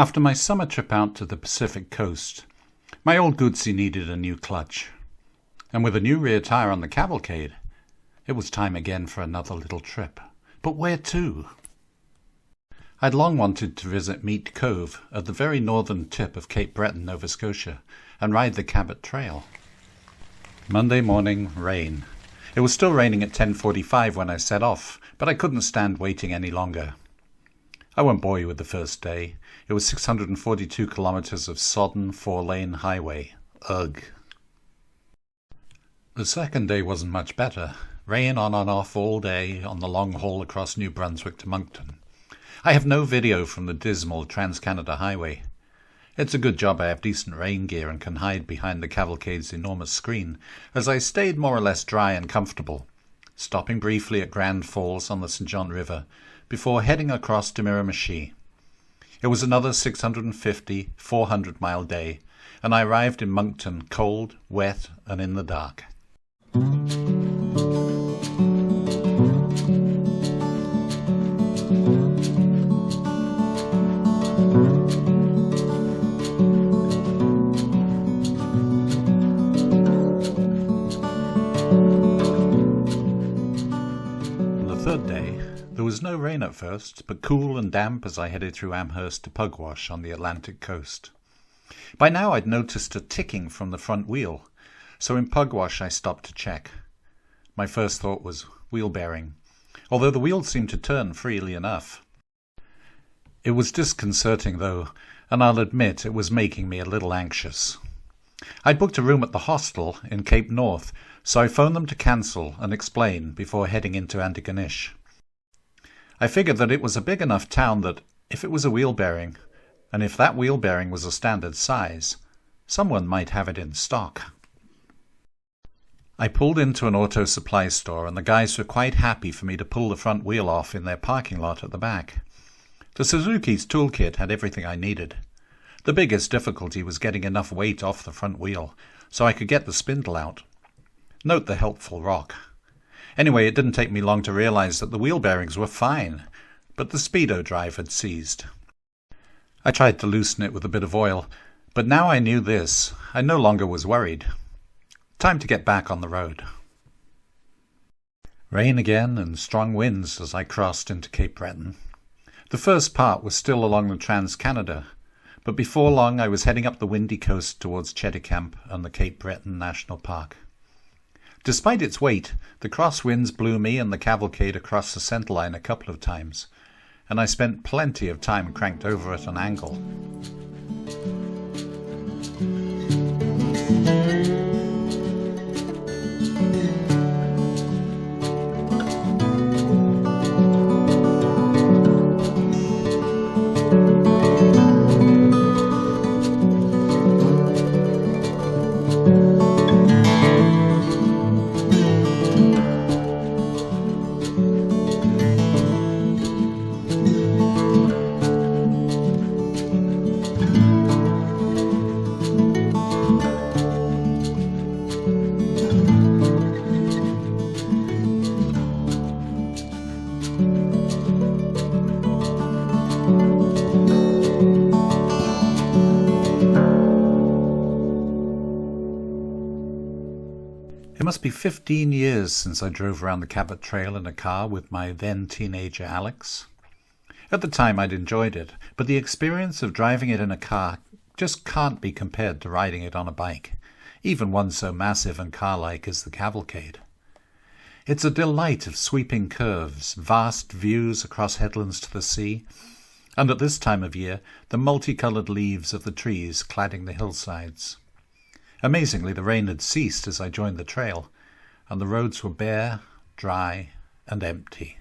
After my summer trip out to the Pacific coast, my old Goodsey needed a new clutch. And with a new rear tyre on the Cavalcade, it was time again for another little trip. But where to? I'd long wanted to visit Meat Cove at the very northern tip of Cape Breton, Nova Scotia, and ride the CABOT trail. Monday morning, rain. It was still raining at 10:45 when I set off, but I couldn't stand waiting any longer. I won't bore you with the first day. It was 642 kilometers of sodden 4-lane highway. Ugh. The second day wasn't much better. Rain on and off all day on the long haul across New Brunswick to Moncton. I have no video from the dismal Trans-Canada Highway. It's a good job I have decent rain gear and can hide behind the Cavalcade's enormous screen, as I stayed more or less dry and comfortable, stopping briefly at Grand Falls on the St. John River before heading across to Miramichi. It was another 650, 400-mile day, and I arrived in Moncton cold, wet, and in the dark. Third day, there was no rain at first, but cool and damp as I headed through Amherst to Pugwash on the Atlantic coast. By now I'd noticed a ticking from the front wheel, so in Pugwash I stopped to check. My first thought was wheel bearing, although the wheel seemed to turn freely enough. It was disconcerting though, and I'll admit it was making me a little anxious. I'd booked a room at the hostel in Cape North, so I phoned them to cancel and explain before heading into Antigonish. I figured that it was a big enough town that if it was a wheel bearing, and if that wheel bearing was a standard size, someone might have it in stock. I pulled into an auto supply store and the guys were quite happy for me to pull the front wheel off in their parking lot at the back. The Suzuki's toolkit had everything I needed. The biggest difficulty was getting enough weight off the front wheel so I could get the spindle out. Note the helpful rock. Anyway, it didn't take me long to realize that the wheel bearings were fine, but the speedo drive had seized. I tried to loosen it with a bit of oil, but now I knew this, I no longer was worried. Time to get back on the road. Rain again and strong winds as I crossed into Cape Breton. The first part was still along the Trans-Canada, but before long I was heading up the windy coast towards Cheticamp and the Cape Breton National Park. Despite its weight, the crosswinds blew me and the Cavalcade across the centerline a couple of times, and I spent plenty of time cranked over at an angle. It must be 15 years since I drove around the CABOT trail in a car with my then-teenager Alex. At the time I'd enjoyed it, but the experience of driving it in a car just can't be compared to riding it on a bike, even one so massive and car-like as the Cavalcade. It's a delight of sweeping curves, vast views across headlands to the sea, and at this time of year the multicoloured leaves of the trees cladding the hillsides. Amazingly, the rain had ceased as I joined the trail, and the roads were bare, dry, and empty.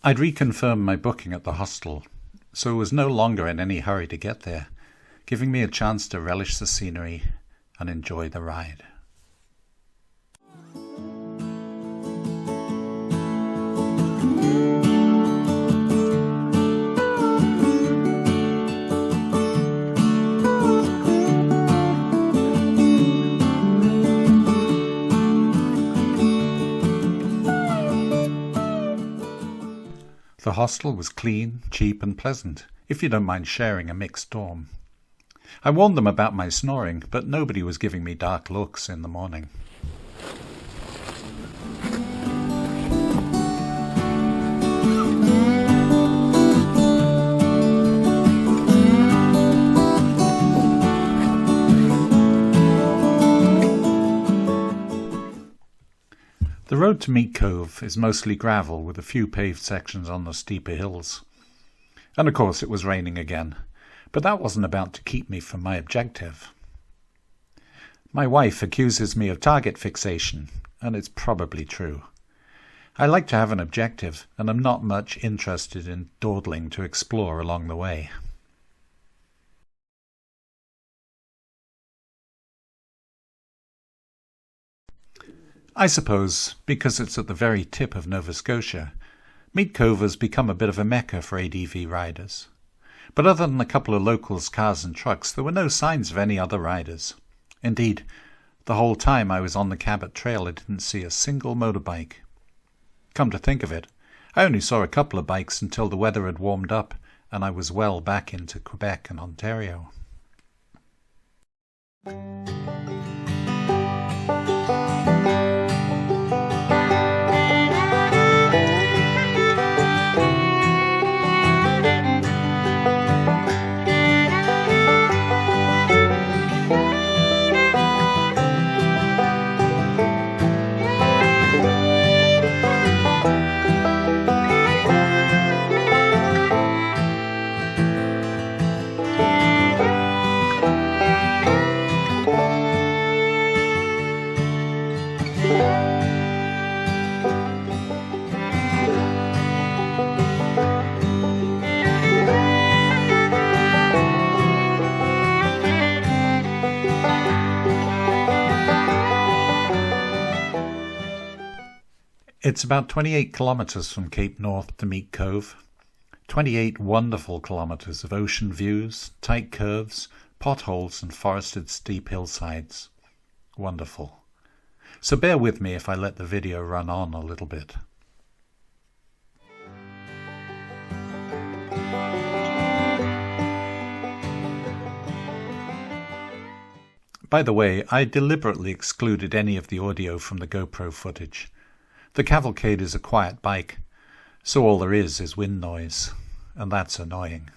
I'd reconfirmed my booking at the hostel, so was no longer in any hurry to get there, giving me a chance to relish the scenery and enjoy the ride. The hostel was clean, cheap and pleasant, if you don't mind sharing a mixed dorm. I warned them about my snoring, but nobody was giving me dark looks in the morning. The road to Meat Cove is mostly gravel with a few paved sections on the steeper hills. And of course it was raining again, but that wasn't about to keep me from my objective. My wife accuses me of target fixation, and it's probably true. I like to have an objective, and I'm not much interested in dawdling to explore along the way. I suppose, because it's at the very tip of Nova Scotia, Meat Cove has become a bit of a mecca for ADV riders. But other than a couple of locals' cars and trucks, there were no signs of any other riders. Indeed, the whole time I was on the CABOT trail I didn't see a single motorbike. Come to think of it, I only saw a couple of bikes until the weather had warmed up and I was well back into Quebec and Ontario. It's about 28 kilometres from Cape North to Meat Cove. 28 wonderful kilometres of ocean views, tight curves, potholes and forested steep hillsides. Wonderful. So bear with me if I let the video run on a little bit. By the way, I deliberately excluded any of the audio from the GoPro footage. The cavalcade is a quiet bike, so all there is wind noise, and that's annoying.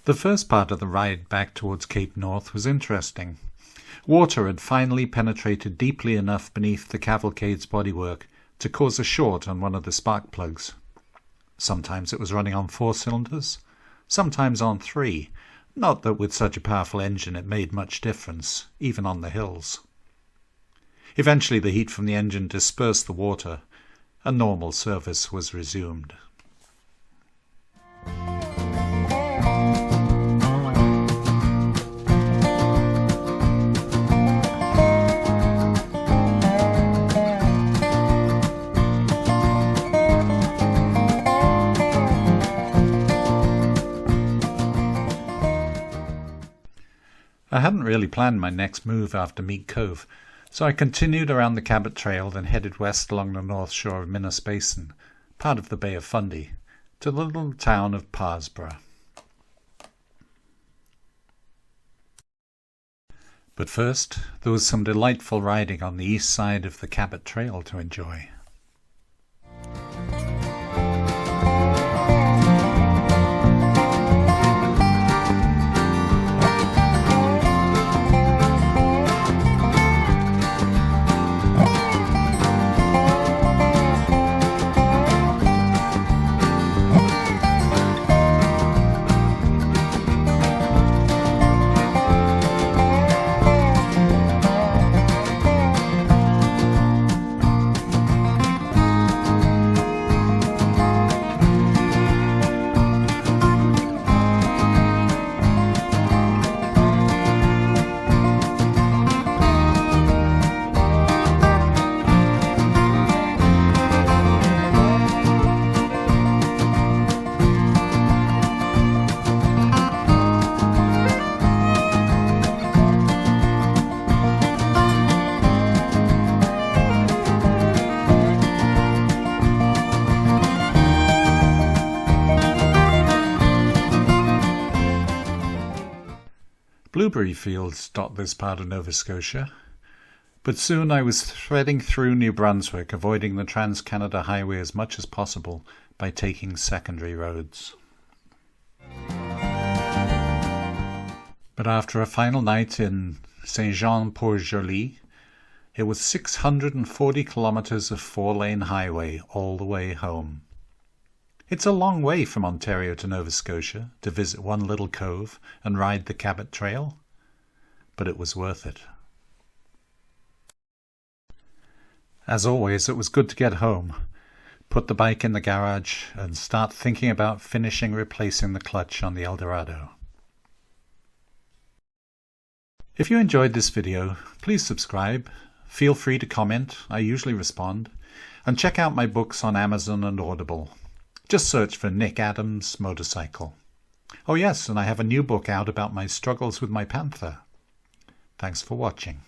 The first part of the ride back towards Cape North was interesting. Water had finally penetrated deeply enough beneath the cavalcade's bodywork to cause a short on one of the spark plugs. Sometimes it was running on 4 cylinders, sometimes on 3, not that with such a powerful engine it made much difference, even on the hills. Eventually the heat from the engine dispersed the water, and normal service was resumed. I hadn't really planned my next move after Meat Cove, so I continued around the Cabot Trail, then headed west along the north shore of Minas Basin, part of the Bay of Fundy, to the little town of Parsborough. But first, there was some delightful riding on the east side of the Cabot Trail to enjoy. Blueberry fields dot this part of Nova Scotia, but soon I was threading through New Brunswick, avoiding the Trans-Canada Highway as much as possible by taking secondary roads. But after a final night in Saint-Jean-Port-Joli, it was 640 kilometres of 4-lane highway all the way home. It's a long way from Ontario to Nova Scotia to visit one little cove and ride the Cabot Trail, but it was worth it. As always, it was good to get home, put the bike in the garage, and start thinking about finishing replacing the clutch on the Eldorado. If you enjoyed this video, please subscribe, feel free to comment, I usually respond, and check out my books on Amazon and Audible. Just search for Nick Adams Motorcycle. Oh yes, and I have a new book out about my struggles with my Panther. Thanks for watching.